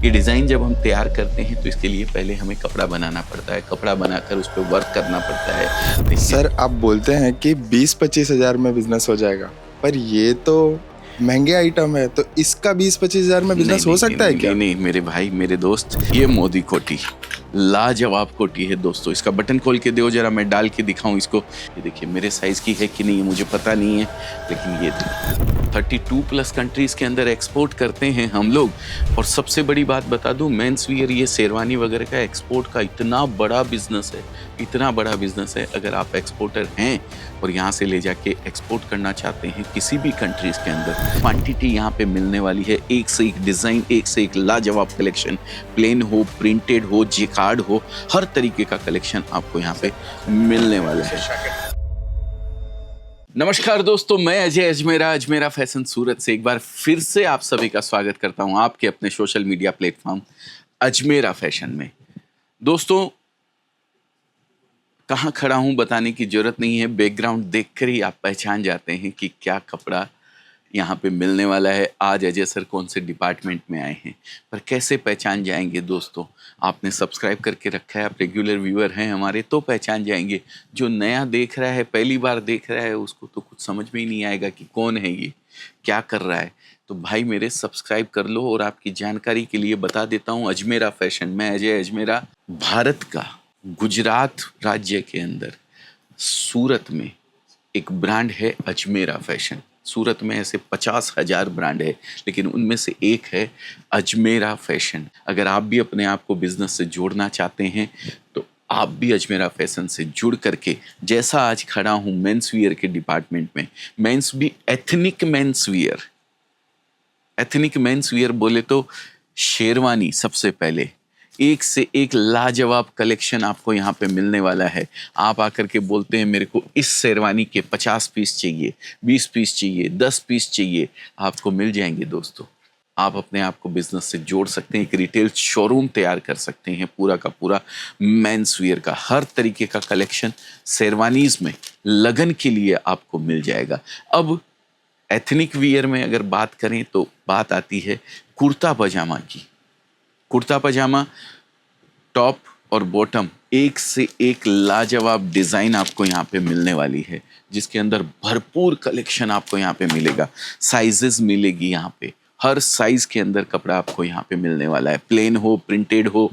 ये डिज़ाइन जब हम तैयार करते हैं तो इसके लिए पहले हमें कपड़ा बनाना पड़ता है, कपड़ा बनाकर उस पे वर्क करना पड़ता है। देखिए सर आप बोलते हैं कि 20-25 हज़ार में बिजनेस हो जाएगा, पर ये तो महंगे आइटम है, तो इसका 20-25 हज़ार में बिजनेस हो सकता है क्या? नहीं मेरे भाई मेरे दोस्त, ये मोदी कोटी लाजवाब कोटी है दोस्तों। इसका बटन खोल के दो जरा, मैं डाल के दिखाऊं इसको। ये देखिए मेरे साइज की है कि नहीं है मुझे पता नहीं है, लेकिन ये 32+ कंट्रीज के अंदर एक्सपोर्ट करते हैं हम लोग। और सबसे बड़ी बात बता दूं, मेंस वियर ये शेरवानी वगैरह का एक्सपोर्ट का इतना बड़ा बिजनेस है, इतना बड़ा बिजनेस है। अगर आप एक्सपोर्टर हैं और यहाँ से ले जाके एक्सपोर्ट करना चाहते हैं किसी भी कंट्रीज के अंदर, क्वांटिटी यहाँ पे मिलने वाली है। एक से एक डिजाइन, एक से एक लाजवाब कलेक्शन, प्लेन हो, प्रिंटेड हो, जेकार्ड हो, हर तरीके का कलेक्शन आपको यहाँ पे मिलने वाला है। नमस्कार दोस्तों, मैं अजय अजमेरा फैशन सूरत से एक बार फिर से आप सभी का स्वागत करता हूं आपके अपने social media platform Ajmera fashion में। दोस्तों कहाँ खड़ा हूं बताने की जरूरत नहीं है, बैकग्राउंड देखकर ही आप पहचान जाते हैं कि क्या कपड़ा यहाँ पे मिलने वाला है। आज अजय सर कौन से डिपार्टमेंट में आए हैं, पर कैसे पहचान जाएंगे दोस्तों? आपने सब्सक्राइब करके रखा है, आप रेगुलर व्यूअर हैं हमारे, तो पहचान जाएंगे। जो नया देख रहा है, पहली बार देख रहा है, उसको तो कुछ समझ में ही नहीं आएगा कि कौन है ये, क्या कर रहा है। तो भाई मेरे सब्सक्राइब कर लो। और आपकी जानकारी के लिए बता देता हूँ, अजमेरा फैशन, मैं अजय अजमेरा, भारत का गुजरात राज्य के अंदर सूरत में एक ब्रांड है अजमेरा फैशन। सूरत में ऐसे 50,000 ब्रांड है, लेकिन उनमें से एक है अजमेरा फैशन। अगर आप भी अपने आप को बिजनेस से जोड़ना चाहते हैं तो आप भी अजमेरा फैशन से जुड़ करके, जैसा आज खड़ा हूं मेंस वियर के डिपार्टमेंट में, मेंस भी ethnic men's wear, ethnic men's wear बोले तो शेरवानी सबसे पहले, एक से एक लाजवाब कलेक्शन आपको यहाँ पे मिलने वाला है। आप आकर के बोलते हैं मेरे को इस शेरवानी के 50 पीस चाहिए, 20 पीस चाहिए, 10 पीस चाहिए, आपको मिल जाएंगे दोस्तों। आप अपने आप को बिजनेस से जोड़ सकते हैं, एक रिटेल शोरूम तैयार कर सकते हैं। पूरा का पूरा मेंस वियर का हर तरीके का कलेक्शन शेरवानीज में लगन के लिए आपको मिल जाएगा। अब एथनिक वियर में अगर बात करें तो बात आती है कुर्ता पजामा की। कुर्ता पजामा टॉप और बॉटम, एक से एक लाजवाब डिज़ाइन आपको यहाँ पे मिलने वाली है, जिसके अंदर भरपूर कलेक्शन आपको यहाँ पे मिलेगा। साइजेस मिलेगी यहाँ पे, हर साइज के अंदर कपड़ा आपको यहाँ पे मिलने वाला है। प्लेन हो, प्रिंटेड हो,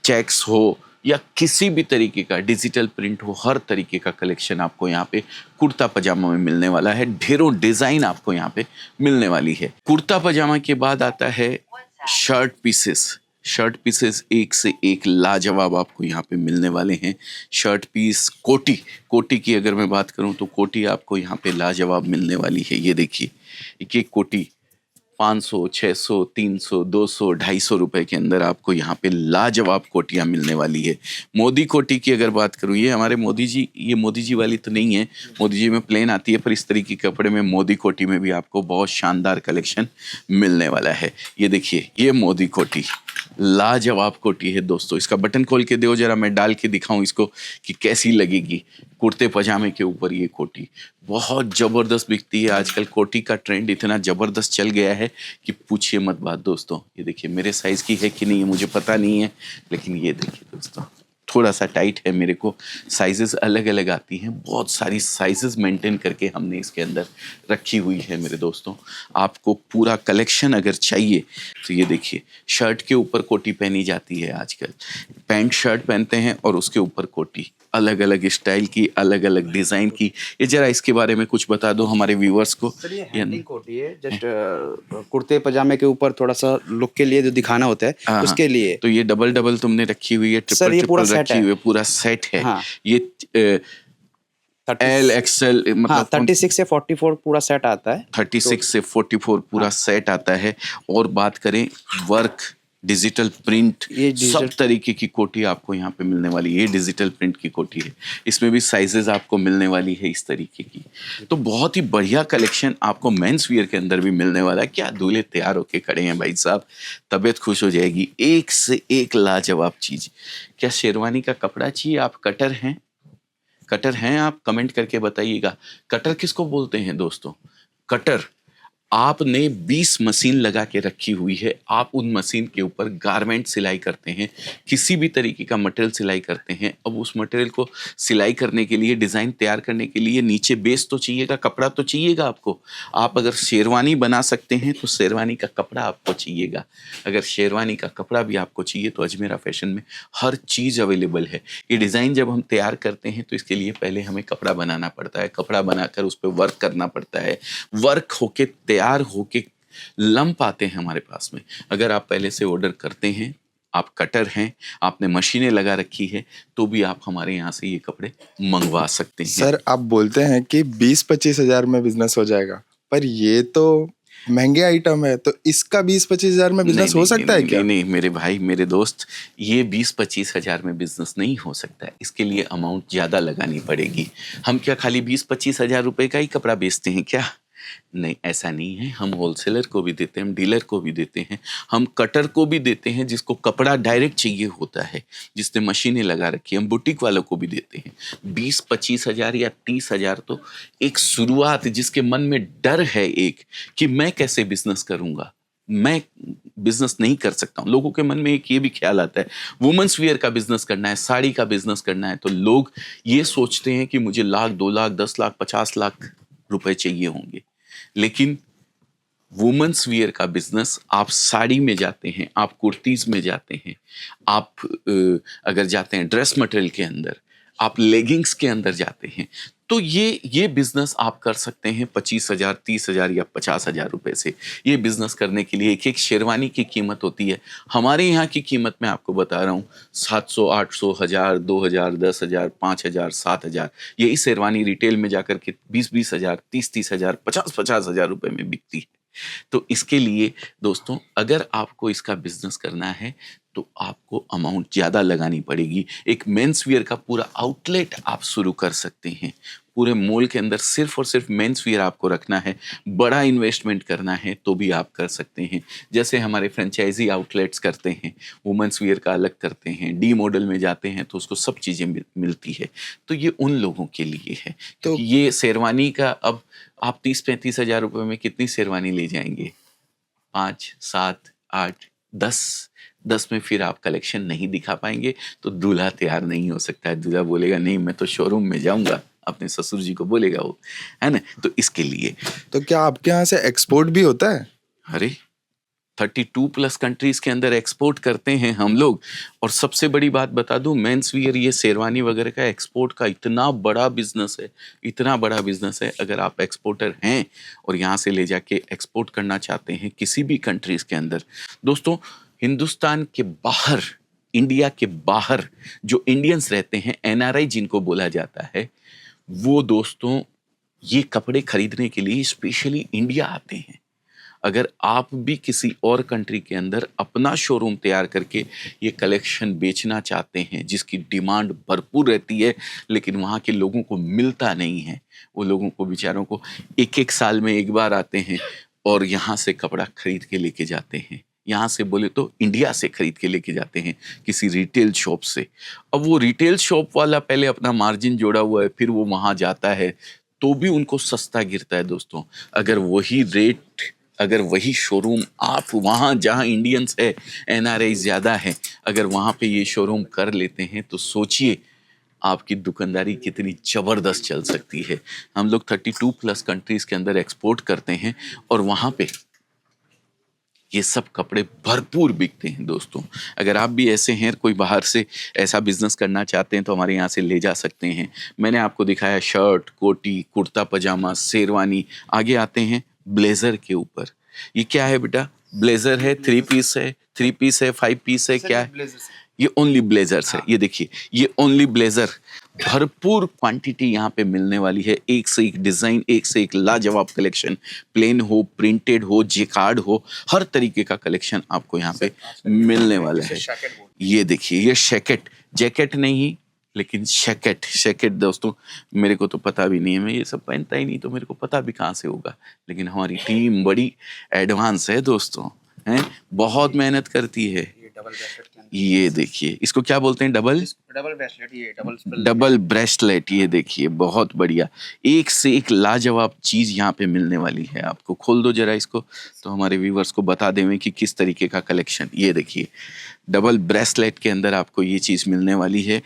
चेक्स हो, या किसी भी तरीके का डिजिटल प्रिंट हो, हर तरीके का कलेक्शन आपको यहाँ पे कुर्ता पजामा में मिलने वाला है। ढेरों डिज़ाइन आपको यहाँ पे मिलने वाली है। कुर्ता पजामा के बाद आता है शर्ट पीसेस। शर्ट पीसेस एक से एक लाजवाब आपको यहाँ पे मिलने वाले हैं। शर्ट पीस, कोटी, कोटी की अगर मैं बात करूँ तो कोटी आपको यहाँ पे लाजवाब मिलने वाली है। ये देखिए एक एक कोटी 500, 600, 300, 200, 250 रुपए के अंदर आपको यहाँ पे लाजवाब कोटियाँ मिलने वाली है। मोदी कोटी की अगर बात करूँ, ये हमारे मोदी जी, ये मोदी जी वाली तो नहीं है, मोदी जी में प्लेन आती है, पर इस तरीके के कपड़े में मोदी कोटी में भी आपको बहुत शानदार कलेक्शन मिलने वाला है। ये देखिए ये मोदी कोटी लाजवाब कोटी है दोस्तों। इसका बटन खोल के दो जरा, मैं डाल के दिखाऊं इसको कि कैसी लगेगी। कुर्ते पजामे के ऊपर ये कोटी बहुत जबरदस्त बिकती है। आजकल कोटी का ट्रेंड इतना जबरदस्त चल गया है कि पूछिए मत बात दोस्तों। ये देखिए मेरे साइज की है कि नहीं है मुझे पता नहीं है, लेकिन ये देखिए दोस्तों थोड़ा सा टाइट है मेरे को। साइजेस अलग अलग आती हैं, बहुत सारी साइजेस मेंटेन करके हमने इसके अंदर रखी हुई है मेरे दोस्तों। आपको पूरा कलेक्शन अगर चाहिए तो ये देखिए, शर्ट के ऊपर कोटी पहनी जाती है आजकल, पैंट शर्ट पहनते हैं और उसके ऊपर कोटी, अलग अलग स्टाइल की, अलग अलग डिजाइन की। ये जरा इसके बारे में कुछ बता दो हमारे व्यूअर्स को। सर ये हैंडिंग कोटी है, जस्ट कुर्ते पजामे के ऊपर थोड़ा सा लुक के लिए जो दिखाना होता है उसके लिए। तो ये डबल डबल तुमने रखी हुई है, सर ये पूरा सेट रखी हुई है, पूरा सेट है। हाँ। ये एल एक्सएल मतलब 36 से 44 पूरा सेट आता है। 36 से 44 पूरा सेट आता है। और बात करें वर्क, डिजिटल प्रिंट, सब तरीके की कोटी आपको यहाँ पे मिलने वाली है। ये डिजिटल प्रिंट की कोटी है, इसमें भी साइजेस आपको मिलने वाली है इस तरीके की। तो बहुत ही बढ़िया कलेक्शन आपको मेंस वियर के अंदर भी मिलने वाला है। क्या दूल्हे तैयार होके खड़े हैं भाई साहब, तबीयत खुश हो जाएगी। एक से एक लाजवाब चीज। क्या शेरवानी का कपड़ा चाहिए? आप कटर हैं? कटर हैं आप? कमेंट करके बताइएगा। कटर किसको बोलते हैं दोस्तों? कटर आपने 20 मशीन लगा के रखी हुई है, आप उन मशीन के ऊपर गारमेंट सिलाई करते हैं, किसी भी तरीके का मटेरियल सिलाई करते हैं। अब उस मटेरियल को सिलाई करने के लिए, डिज़ाइन तैयार करने के लिए नीचे बेस तो चाहिएगा, कपड़ा तो चाहिएगा आपको। आप अगर शेरवानी बना सकते हैं तो शेरवानी का कपड़ा आपको चाहिएगा। अगर शेरवानी का कपड़ा भी आपको चाहिए तो अजमेरा फैशन में हर चीज़ अवेलेबल है। ये डिज़ाइन जब हम तैयार करते हैं तो इसके लिए पहले हमें कपड़ा बनाना पड़ता है, कपड़ा बनाकर उस पर वर्क करना पड़ता है, वर्क होके तैयार होके लंप आते हैं हमारे पास में। अगर आप पहले से ऑर्डर करते हैं, आप कटर हैं, आपने मशीनें लगा रखी है, तो भी आप हमारे यहाँ से ये कपड़े मंगवा सकते हैं। सर आप बोलते हैं कि 20-25 हजार में बिजनेस हो जाएगा, पर ये तो महंगे आइटम है, तो इसका 20-25 हजार में बिजनेस हो सकता है क्या? नहीं मेरे भाई, मेरे दोस्त, ये 20-25 हजार में बिजनेस नहीं हो सकता है। इसके लिए अमाउंट ज़्यादा लगानी पड़ेगी। हम क्या खाली 20-25 हजार रुपए का ही कपड़ा बेचते हैं क्या? नहीं, ऐसा नहीं है। हम होलसेलर को भी देते हैं, हम डीलर को भी देते हैं, हम कटर को भी देते हैं जिसको कपड़ा डायरेक्ट चाहिए होता है, जिसने मशीनें लगा रखी है, हम बुटीक वालों को भी देते हैं। 20-25 हजार या 30 हजार तो एक शुरुआत, जिसके मन में डर है एक कि मैं कैसे बिजनेस करूंगा, मैं बिजनेस नहीं कर सकता हूँ। लोगों के मन में एक ये भी ख्याल आता है, वुमेन्स वियर का बिजनेस करना है, साड़ी का बिजनेस करना है, तो लोग ये सोचते हैं कि मुझे 1 लाख, 2 लाख, 10 लाख, 50 लाख रुपए चाहिए होंगे। लेकिन वुमेन्स वियर का बिजनेस, आप साड़ी में जाते हैं, आप कुर्तीज में जाते हैं, आप अगर जाते हैं ड्रेस मटेरियल के अंदर, आप लेगिंग्स के अंदर जाते हैं, तो ये बिजनेस आप कर सकते हैं 25 हजार, 30 हजार या 50 हजार रुपए से। ये बिजनेस करने के लिए एक एक शेरवानी की कीमत होती है। हमारे यहाँ की कीमत मैं आपको बता रहा हूँ 700, 800, 1000, 2000, 10,000, 5,000, 7,000। यही शेरवानी रिटेल में जाकर के 20-20 हजार, 30-30 हजार, 50-50 हजार रुपए में बिकती है। तो इसके लिए दोस्तों, अगर आपको इसका बिजनेस करना है तो आपको अमाउंट ज़्यादा लगानी पड़ेगी। एक मेंस वियर का पूरा आउटलेट आप शुरू कर सकते हैं। पूरे मॉल के अंदर सिर्फ और सिर्फ मेंस वियर आपको रखना है, बड़ा इन्वेस्टमेंट करना है तो भी आप कर सकते हैं। जैसे हमारे फ्रेंचाइजी आउटलेट्स करते हैं, वुमेंस वियर का अलग करते हैं, डी मॉडल में जाते हैं तो उसको सब चीज़ें मिलती है। तो ये उन लोगों के लिए है। तो ये शेरवानी का, अब आप 30-35 हजार रुपये में कितनी शेरवानी ले जाएंगे? 5, 7, 8, 10 में फिर आप कलेक्शन नहीं दिखा पाएंगे तो दूल्हा तैयार नहीं हो सकता है। दूल्हा बोलेगा नहीं, मैं तो शोरूम में जाऊंगा, अपने ससुर जी को बोलेगा वो, है ना। तो इसके लिए तो क्या आपके यहाँ से एक्सपोर्ट भी होता है? अरे 32+ कंट्रीज के अंदर एक्सपोर्ट करते हैं हम लोग। और सबसे बड़ी बात बता दूं, मेंस वियर, ये शेरवानी वगैरह का एक्सपोर्ट का इतना बड़ा बिजनेस है, इतना बड़ा बिजनेस है। अगर आप एक्सपोर्टर हैं और यहाँ से ले जाके एक्सपोर्ट करना चाहते हैं किसी भी कंट्रीज के अंदर, दोस्तों हिंदुस्तान के बाहर, इंडिया के बाहर जो इंडियंस रहते हैं, NRI जिनको बोला जाता है, वो दोस्तों ये कपड़े खरीदने के लिए स्पेशली इंडिया आते हैं। अगर आप भी किसी और कंट्री के अंदर अपना शोरूम तैयार करके ये कलेक्शन बेचना चाहते हैं, जिसकी डिमांड भरपूर रहती है लेकिन वहाँ के लोगों को मिलता नहीं है, वो लोगों को बेचारों को एक साल में एक बार आते हैं और यहाँ से कपड़ा खरीद के लेके जाते हैं। यहाँ से बोले तो इंडिया से खरीद के लेके जाते हैं किसी रिटेल शॉप से। अब वो रिटेल शॉप वाला पहले अपना मार्जिन जोड़ा हुआ है, फिर वो वहाँ जाता है तो भी उनको सस्ता गिरता है दोस्तों। अगर वही रेट, अगर वही शोरूम आप वहाँ जहाँ इंडियंस है, NRI ज़्यादा है, अगर वहाँ पे ये शोरूम कर लेते हैं तो सोचिए आपकी दुकानदारी कितनी ज़बरदस्त चल सकती है। हम लोग 32+ कंट्रीज़ के अंदर एक्सपोर्ट करते हैं और वहाँ पे ये सब कपड़े भरपूर बिकते हैं दोस्तों। अगर आप भी ऐसे हैं, कोई बाहर से ऐसा बिजनेस करना चाहते हैं तो हमारे यहाँ से ले जा सकते हैं। मैंने आपको दिखाया शर्ट, कोटी, कुर्ता पजामा, शेरवानी। आगे आते हैं ब्लेजर के ऊपर। ये क्या है बेटा? ब्लेजर है, 3 पीस है, 3 पीस है, 5 पीस है, क्या है? ये ओनली ब्लेजर्स है। ये देखिए, ये ओनली ब्लेजर, भरपूर क्वांटिटी यहाँ पे मिलने वाली है। एक से एक डिजाइन, एक से एक लाजवाब कलेक्शन, प्लेन हो, प्रिंटेड हो, जेकार्ड हो, हर तरीके का कलेक्शन आपको यहाँ पे मिलने वाला है। ये देखिए, ये शैकेट, जैकेट नहीं लेकिन शैकेट दोस्तों, मेरे को तो पता भी नहीं है, मैं ये सब पहनता ही नहीं तो मेरे को पता भी कहाँ से होगा। लेकिन हमारी टीम बड़ी एडवांस है दोस्तों, हैं, बहुत मेहनत करती है। डबल ब्रेसलेट के अंदर, ये देखिए, इसको क्या बोलते हैं? डबल डबल ब्रेसलेट, ये डबल ब्रेसलेट। ये देखिए, बहुत बढ़िया, एक से एक लाजवाब चीज यहाँ पे मिलने वाली है आपको। खोल दो जरा इसको, तो हमारे व्यूवर्स को बता दें कि किस तरीके का कलेक्शन। ये देखिए, डबल ब्रेसलेट के अंदर आपको ये चीज मिलने वाली है।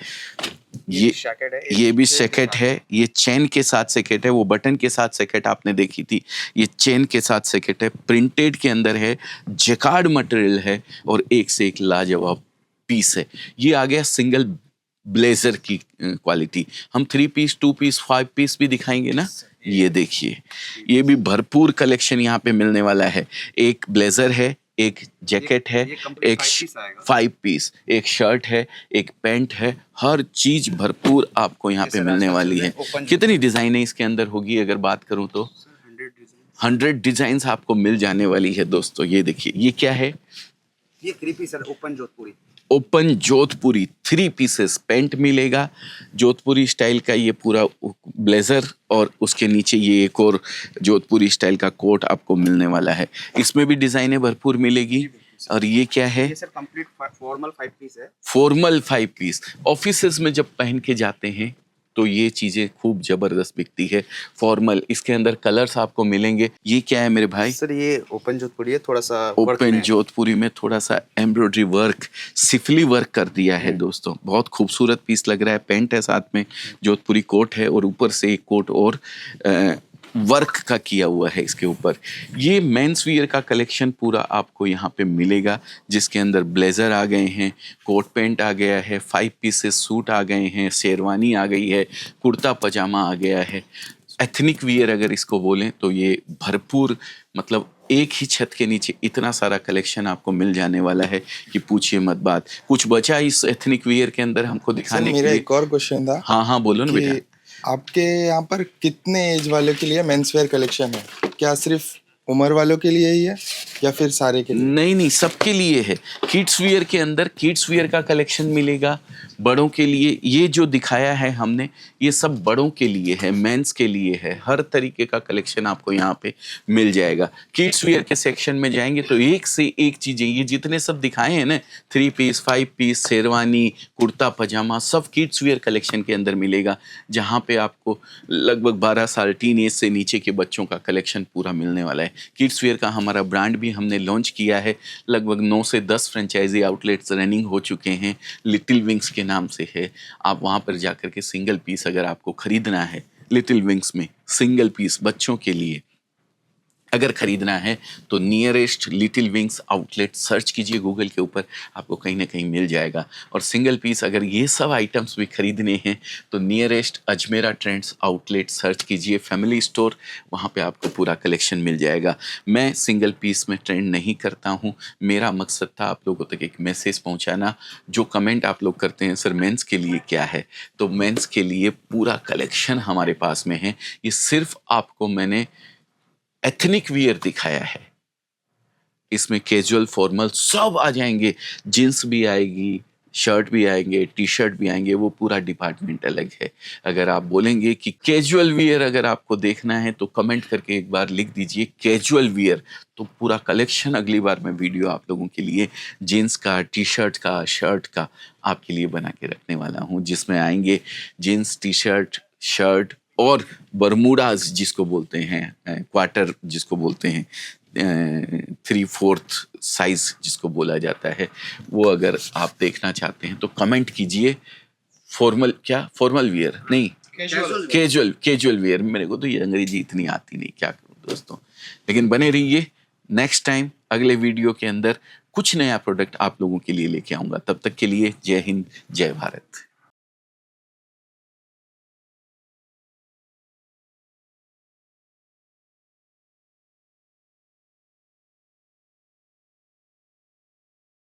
ये भी सैकेट है, ये चेन के साथ सैकेट है, वो बटन के साथ सैकेट आपने देखी थी, ये चेन के साथ सैकेट है, प्रिंटेड के अंदर है, जेकार्ड मटेरियल है और एक से एक लाजवाब पीस है। ये आ गया सिंगल ब्लेजर की क्वालिटी। हम 3 पीस, 2 पीस, 5 पीस भी दिखाएंगे ना। ये देखिए, ये भी भरपूर कलेक्शन यहाँ पे मिलने वाला है। एक ब्लेजर है, एक जैकेट है, एक 5 पीस, एक शर्ट है, एक पैंट है, हर चीज भरपूर आपको यहाँ पे मिलने वाली है। कितनी डिजाइनें इसके अंदर होगी अगर बात करूं तो? 100 डिजाइन आपको मिल जाने वाली है दोस्तों। ये देखिए, ये क्या है? ये 3 पीस है, ओपन जोधपुरी। ओपन जोधपुरी 3 पीसेस पैंट मिलेगा, जोधपुरी स्टाइल का ये पूरा ब्लेजर, और उसके नीचे ये एक और जोधपुरी स्टाइल का कोट आपको मिलने वाला है। इसमें भी डिजाइनें भरपूर मिलेगी। और ये क्या है? ये सर कंप्लीट फॉर्मल 5 पीस है। फॉर्मल 5 पीस ऑफिसेस में जब पहन के जाते हैं तो ये चीजें खूब जबरदस्त बिकती है, फॉर्मल। इसके अंदर कलर्स आपको मिलेंगे। ये क्या है मेरे भाई? सर ये ओपन जोधपुरी है, थोड़ा सा ओपन जोधपुरी में थोड़ा सा एम्ब्रॉयडरी वर्क, सिफली वर्क कर दिया है दोस्तों। बहुत खूबसूरत पीस लग रहा है। पैंट है, साथ में जोधपुरी कोट है, और ऊपर से एक कोट और वर्क का किया हुआ है इसके ऊपर। ये मेंस वियर का कलेक्शन पूरा आपको यहाँ पे मिलेगा, जिसके अंदर ब्लेजर आ गए हैं, कोट पैंट आ गया है, 5 पीसेस सूट आ गए हैं, शेरवानी आ गई है, कुर्ता पजामा आ गया है। एथनिक वियर अगर इसको बोलें तो ये भरपूर, मतलब एक ही छत के नीचे इतना सारा कलेक्शन आपको मिल जाने वाला है कि पूछिए मत बात। कुछ बचा इस एथनिक वियर के अंदर हमको दिखाने के लिए? मेरा एक और क्वेश्चन था। हाँ हाँ, बोलो ना बेटा। आपके यहाँ पर कितने एज वालों के लिए मेंस वेयर कलेक्शन है? क्या सिर्फ उम्र वालों के लिए ही है या फिर सारे के लिए? नहीं नहीं, सबके लिए है। किड्स वियर के अंदर किड्स वियर का कलेक्शन मिलेगा, बड़ों के लिए। ये जो दिखाया है हमने, ये सब बड़ों के लिए है, मेंस के लिए है। हर तरीके का कलेक्शन आपको यहाँ पे मिल जाएगा। किड्स वियर के सेक्शन में जाएंगे तो एक से एक चीजें, ये जितने सब दिखाए हैं ना, 3 पीस, 5 पीस, शेरवानी, कुर्ता पजामा, सब किड्स वियर कलेक्शन के अंदर मिलेगा, जहाँ पे आपको लगभग 12 साल टीन एज से नीचे के बच्चों का कलेक्शन पूरा मिलने वाला है। किड्स वेयर का हमारा ब्रांड भी हमने लॉन्च किया है। लगभग 9 से 10 फ्रेंचाइजी आउटलेट्स रनिंग हो चुके हैं, लिटिल विंग्स के नाम से है। आप वहाँ पर जाकर के सिंगल पीस अगर आपको खरीदना है, लिटिल विंग्स में सिंगल पीस बच्चों के लिए अगर खरीदना है तो nearest little wings outlet search कीजिए गूगल के ऊपर, आपको कहीं ना कहीं मिल जाएगा। और सिंगल पीस अगर ये सब आइटम्स भी खरीदने हैं तो nearest Ajmera trends outlet search कीजिए, फैमिली स्टोर, वहाँ पे आपको पूरा कलेक्शन मिल जाएगा। मैं सिंगल पीस में ट्रेंड नहीं करता हूँ, मेरा मकसद था आप लोगों तक एक मैसेज पहुँचाना। जो कमेंट आप लोग करते हैं, सर मेंस के लिए क्या है, तो मेंस के लिए पूरा कलेक्शन हमारे पास में है। ये सिर्फ आपको मैंने एथनिक वियर दिखाया है, इसमें कैजुअल फॉर्मल सब आ जाएंगे, जींस भी आएगी, शर्ट भी आएंगे, टी शर्ट भी आएंगे, वो पूरा डिपार्टमेंट अलग है। अगर आप बोलेंगे कि कैजुअल वियर अगर आपको देखना है तो कमेंट करके एक बार लिख दीजिए कैजुअल वियर, तो पूरा कलेक्शन अगली बार मैं वीडियो आप लोगों के लिए जीन्स का, टी शर्ट का, शर्ट का आपके लिए बना के रखने वाला हूँ, जिसमें आएंगे जीन्स, टी शर्ट, शर्ट और बरमूडाज जिसको बोलते हैं, क्वार्टर जिसको बोलते हैं, 3/4 साइज जिसको बोला जाता है, वो अगर आप देखना चाहते हैं तो कमेंट कीजिए। फॉर्मल वियर नहीं, कैजुअल वियर। मेरे को तो ये अंग्रेजी इतनी आती नहीं, क्या करूं दोस्तों। लेकिन बने रहिए, नेक्स्ट टाइम अगले वीडियो के अंदर कुछ नया प्रोडक्ट आप लोगों के लिए लेके आऊंगा। तब तक के लिए जय हिंद, जय भारत।